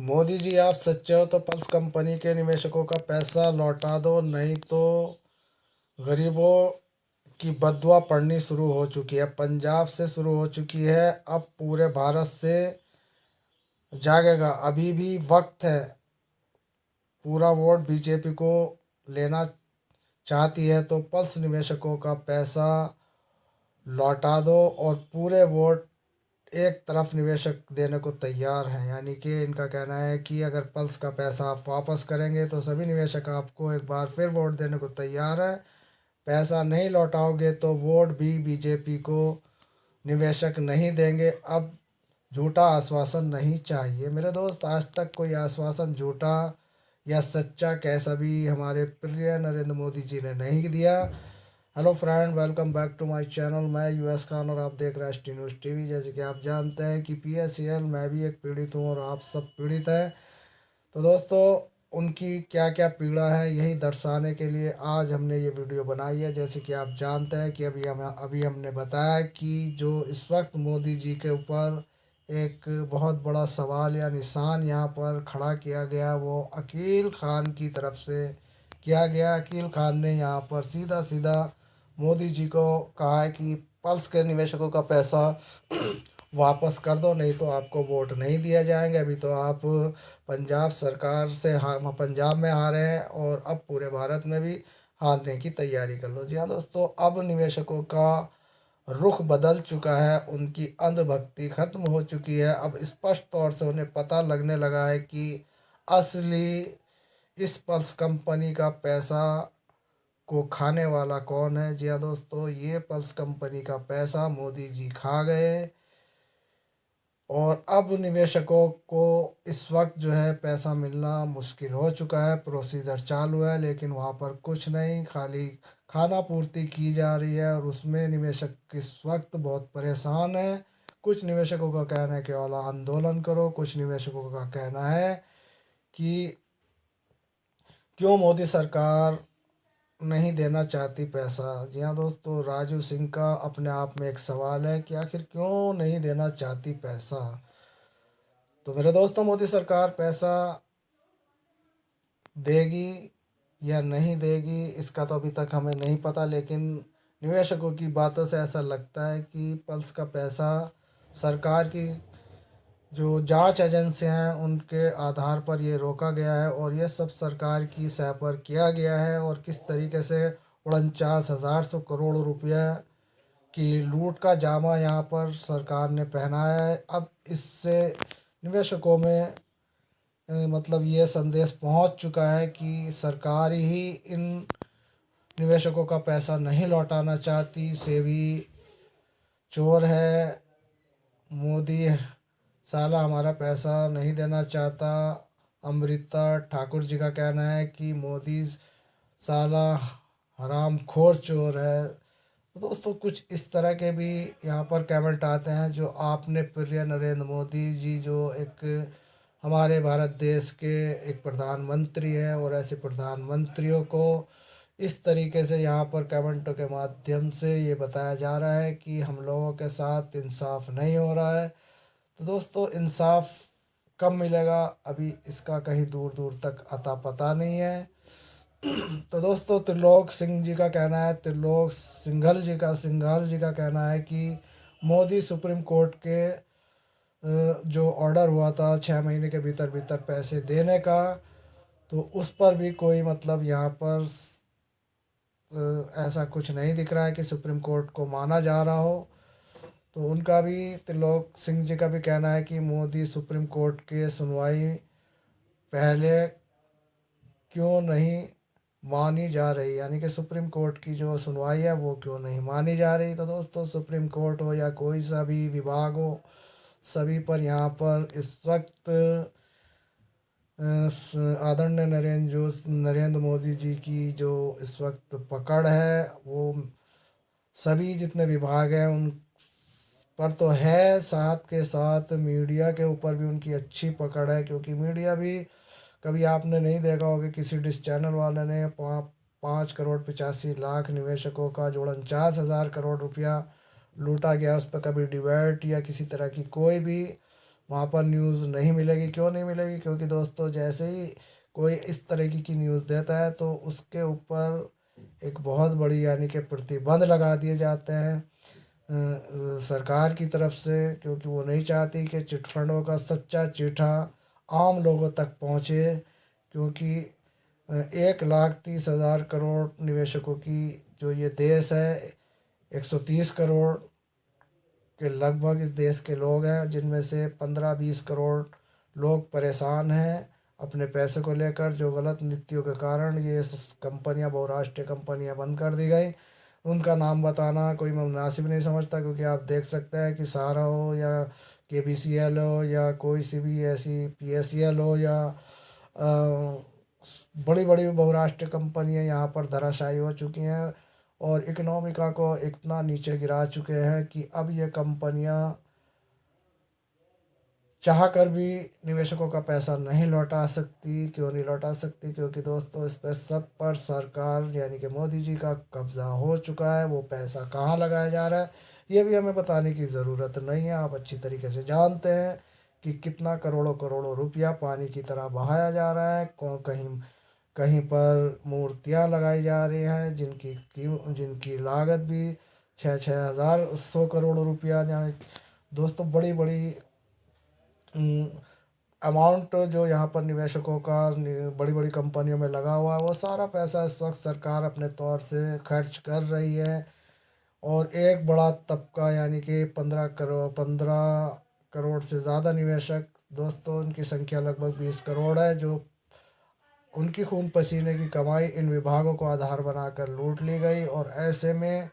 मोदी जी आप सच्चे हो तो पल्स कंपनी के निवेशकों का पैसा लौटा दो, नहीं तो गरीबों की बददुआ पड़नी शुरू हो चुकी है। पंजाब से शुरू हो चुकी है, अब पूरे भारत से जागेगा। अभी भी वक्त है। पूरा वोट बीजेपी को लेना चाहती है तो पल्स निवेशकों का पैसा लौटा दो और पूरे वोट एक तरफ निवेशक देने को तैयार हैं। यानी कि इनका कहना है कि अगर पल्स का पैसा आप वापस करेंगे तो सभी निवेशक आपको एक बार फिर वोट देने को तैयार है। पैसा नहीं लौटाओगे तो वोट भी बीजेपी को निवेशक नहीं देंगे। अब झूठा आश्वासन नहीं चाहिए मेरे दोस्त। आज तक कोई आश्वासन झूठा या सच्चा कैसा भी हमारे प्रिय नरेंद्र मोदी जी ने नहीं दिया। Hello friend, welcome back to my channel. मैं यूएस खान और आप देख रहे हैं एस टी न्यूज़ टीवी। जैसे कि आप जानते हैं कि पीएससीएल मैं भी एक पीड़ित हूँ और आप सब पीड़ित हैं। तो दोस्तों, उनकी क्या क्या पीड़ा है यही दर्शाने के लिए आज हमने ये वीडियो बनाई है। जैसे कि आप जानते हैं कि अभी हमने बताया कि जो इस वक्त मोदी जी के ऊपर एक बहुत बड़ा सवाल या निशान यहाँ पर खड़ा किया गया, वो अकील खान की तरफ से किया गया। अकील खान ने यहाँ पर सीधा सीधा मोदी जी को कहा है कि पल्स के निवेशकों का पैसा वापस कर दो, नहीं तो आपको वोट नहीं दिया जाएंगे। अभी तो आप पंजाब सरकार से पंजाब में हारे हैं और अब पूरे भारत में भी हारने की तैयारी कर लो। जी हाँ दोस्तों, अब निवेशकों का रुख बदल चुका है। उनकी अंधभक्ति खत्म हो चुकी है। अब स्पष्ट तौर से उन्हें पता लगने लगा है कि असली इस पल्स कंपनी का पैसा को खाने वाला कौन है। जी हाँ दोस्तों, ये पल्स कंपनी का पैसा मोदी जी खा गए और अब निवेशकों को इस वक्त जो है पैसा मिलना मुश्किल हो चुका है। प्रोसीजर चालू है लेकिन वहाँ पर कुछ नहीं, खाली खाना पूर्ति की जा रही है और उसमें निवेशक इस वक्त बहुत परेशान है। कुछ निवेशकों का कहना है कि वाला आंदोलन करो, कुछ निवेशकों का कहना है कि क्यों मोदी सरकार नहीं देना चाहती पैसा। जी हाँ दोस्तों, राजू सिंह का अपने आप में एक सवाल है कि आखिर क्यों नहीं देना चाहती पैसा। तो मेरे दोस्तों, मोदी सरकार पैसा देगी या नहीं देगी इसका तो अभी तक हमें नहीं पता, लेकिन निवेशकों की बातों से ऐसा लगता है कि पल्स का पैसा सरकार की जो जांच एजेंसियां हैं उनके आधार पर ये रोका गया है और ये सब सरकार की सह पर किया गया है। और किस तरीके से 49,100 करोड़ रुपया की लूट का जामा यहाँ पर सरकार ने पहनाया है। अब इससे निवेशकों में मतलब ये संदेश पहुंच चुका है कि सरकार ही इन निवेशकों का पैसा नहीं लौटाना चाहती। सेबी चोर है, मोदी साला हमारा पैसा नहीं देना चाहता। अमृता ठाकुर जी का कहना है कि मोदी साला हराम खोर चोर है। तो दोस्तों, कुछ इस तरह के भी यहाँ पर कमेंट आते हैं जो आपने प्रिय नरेंद्र मोदी जी जो एक हमारे भारत देश के एक प्रधानमंत्री हैं और ऐसे प्रधानमंत्रियों को इस तरीके से यहाँ पर कमेंटों के माध्यम से ये बताया जा रहा है कि हम लोगों के साथ इंसाफ नहीं हो रहा है। तो दोस्तों, इंसाफ कब मिलेगा अभी इसका कहीं दूर दूर तक अता पता नहीं है। तो दोस्तों, त्रिलोक सिंह जी का कहना है, त्रिलोक सिंघल जी का कहना है कि मोदी सुप्रीम कोर्ट के जो ऑर्डर हुआ था 6 महीने के भीतर भीतर पैसे देने का, तो उस पर भी कोई मतलब यहाँ पर ऐसा कुछ नहीं दिख रहा है कि सुप्रीम कोर्ट को माना जा रहा हो। तो उनका भी, त्रिलोक सिंह जी का भी कहना है कि मोदी सुप्रीम कोर्ट के सुनवाई पहले क्यों नहीं मानी जा रही, यानी कि सुप्रीम कोर्ट की जो सुनवाई है वो क्यों नहीं मानी जा रही। तो दोस्तों, सुप्रीम कोर्ट हो या कोई सा भी विभाग हो, सभी पर यहाँ पर इस वक्त आदरणीय नरेंद्र मोदी जी की जो इस वक्त पकड़ है वो सभी जितने विभाग हैं उन पर तो है, साथ के साथ मीडिया के ऊपर भी उनकी अच्छी पकड़ है। क्योंकि मीडिया भी, कभी आपने नहीं देखा होगा किसी डिस चैनल वाले ने 5 करोड़ 85 लाख निवेशकों का जो 49,000 करोड़ रुपया लूटा गया उस पर कभी डिबेट या किसी तरह की कोई भी वहाँ पर न्यूज़ नहीं मिलेगी। क्यों नहीं मिलेगी? क्योंकि दोस्तों जैसे ही कोई इस तरीके की न्यूज़ देता है तो उसके ऊपर एक बहुत बड़ी यानी कि प्रतिबंध लगा दिए जाते हैं सरकार की तरफ से, क्योंकि वो नहीं चाहती कि चिट फंडों का सच्चा चिट्ठा आम लोगों तक पहुँचे। क्योंकि 1,30,000 करोड़ निवेशकों की जो ये देश है, 130 करोड़ के लगभग इस देश के लोग हैं, जिनमें से 15-20 करोड़ लोग परेशान हैं अपने पैसे को लेकर, जो गलत नीतियों के कारण ये कंपनियां, बहुराष्ट्रीय कंपनियां बंद कर दी गई। उनका नाम बताना कोई मुनासिब नहीं समझता, क्योंकि आप देख सकते हैं कि सहारा हो या KBCL हो या कोई सी भी ऐसी PSEL हो या बड़ी बड़ी बहुराष्ट्रीय कंपनियां यहाँ पर धराशायी हो चुकी हैं और इकोनॉमिका को इतना नीचे गिरा चुके हैं कि अब ये कंपनियां चाह कर भी निवेशकों का पैसा नहीं लौटा सकती। क्यों नहीं लौटा सकती? क्योंकि दोस्तों इस पर सब पर सरकार यानी कि मोदी जी का कब्जा हो चुका है। वो पैसा कहाँ लगाया जा रहा है ये भी हमें बताने की ज़रूरत नहीं है, आप अच्छी तरीके से जानते हैं कि कितना करोड़ों करोड़ों रुपया पानी की तरह बहाया जा रहा है। कहीं कहीं पर मूर्तियाँ लगाई जा रही हैं जिनकी लागत भी 6-6 हज़ार 100 करोड़ रुपया, यानी दोस्तों बड़ी बड़ी अमाउंट जो यहाँ पर निवेशकों का बड़ी बड़ी कंपनियों में लगा हुआ है, वो सारा पैसा इस वक्त सरकार अपने तौर से खर्च कर रही है। और एक बड़ा तबका यानी कि 15 करोड़ से ज़्यादा निवेशक, दोस्तों उनकी संख्या लगभग 20 करोड़ है, जो उनकी खून पसीने की कमाई इन विभागों को आधार बनाकर लूट ली गई। और ऐसे में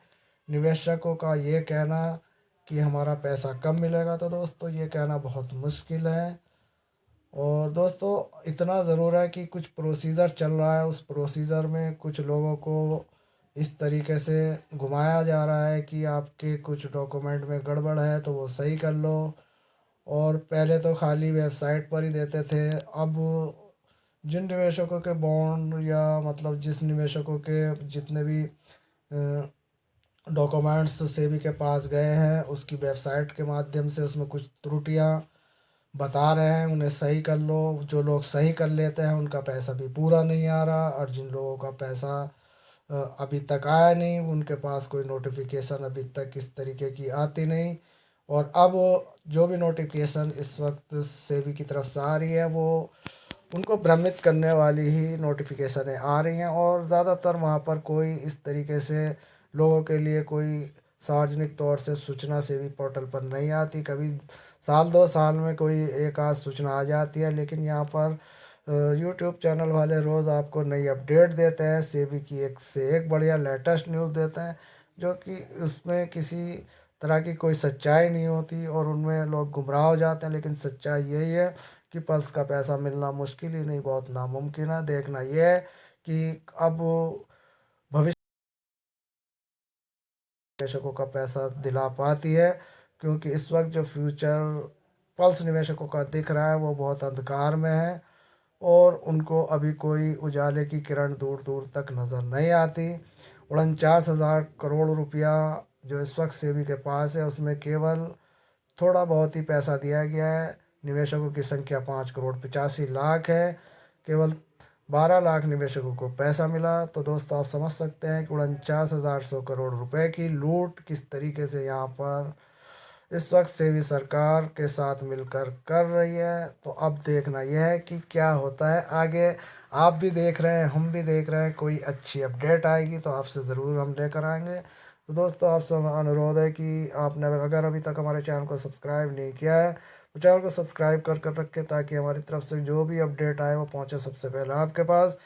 निवेशकों का ये कहना कि हमारा पैसा कब मिलेगा, तो दोस्तों ये कहना बहुत मुश्किल है। और दोस्तों इतना ज़रूर है कि कुछ प्रोसीजर चल रहा है, उस प्रोसीजर में कुछ लोगों को इस तरीके से घुमाया जा रहा है कि आपके कुछ डॉक्यूमेंट में गड़बड़ है तो वो सही कर लो। और पहले तो खाली वेबसाइट पर ही देते थे, अब जिन निवेशकों के बॉन्ड या मतलब जिस निवेशकों के जितने भी डॉक्यूमेंट्स सेबी के पास गए हैं, उसकी वेबसाइट के माध्यम से उसमें कुछ त्रुटियां बता रहे हैं, उन्हें सही कर लो। जो लोग सही कर लेते हैं उनका पैसा भी पूरा नहीं आ रहा, और जिन लोगों का पैसा अभी तक आया नहीं, उनके पास कोई नोटिफिकेशन अभी तक इस तरीके की आती नहीं। और अब जो भी नोटिफिकेशन इस वक्त सेबी की तरफ से आ रही है, वो उनको भ्रमित करने वाली ही नोटिफिकेशनें आ रही हैं। और ज़्यादातर वहाँ पर कोई इस तरीके से लोगों के लिए कोई सार्वजनिक तौर से सूचना सेवी पोर्टल पर नहीं आती। कभी साल 2 साल में कोई एक आध सूचना आ जाती है, लेकिन यहाँ पर यूट्यूब चैनल वाले रोज़ आपको नई अपडेट देते हैं, सेबी की एक से एक बढ़िया लेटेस्ट न्यूज़ देते हैं, जो कि उसमें किसी तरह की कोई सच्चाई नहीं होती और उनमें लोग गुमराह हो जाते हैं। लेकिन सच्चाई यही है कि पल्स का पैसा मिलना मुश्किल ही नहीं, बहुत नामुमकिन है। देखना यह है कि अब भविष्य निवेशकों का पैसा दिला पाती है, क्योंकि इस वक्त जो फ्यूचर पल्स निवेशकों का दिख रहा है वो बहुत अंधकार में है और उनको अभी कोई उजाले की किरण दूर दूर तक नज़र नहीं आती। 49,000 करोड़ रुपया जो इस वक्त सेबी के पास है, उसमें केवल थोड़ा बहुत ही पैसा दिया गया है। निवेशकों की संख्या 5,85,00,000 है, केवल 12 लाख निवेशकों को पैसा मिला। तो दोस्तों आप समझ सकते हैं कि 49,100 करोड़ रुपए की लूट किस तरीके से यहाँ पर इस वक्त सेबी सरकार के साथ मिलकर कर रही है। तो अब देखना यह है कि क्या होता है आगे। आप भी देख रहे हैं, हम भी देख रहे हैं, कोई अच्छी अपडेट आएगी तो आपसे ज़रूर हम लेकर आएंगे। तो दोस्तों आपसे अनुरोध है कि आपने अगर अभी तक हमारे चैनल को सब्सक्राइब नहीं किया है तो चैनल को सब्सक्राइब कर कर रखें, ताकि हमारी तरफ से जो भी अपडेट आए वो पहुंचे सबसे पहले आपके पास।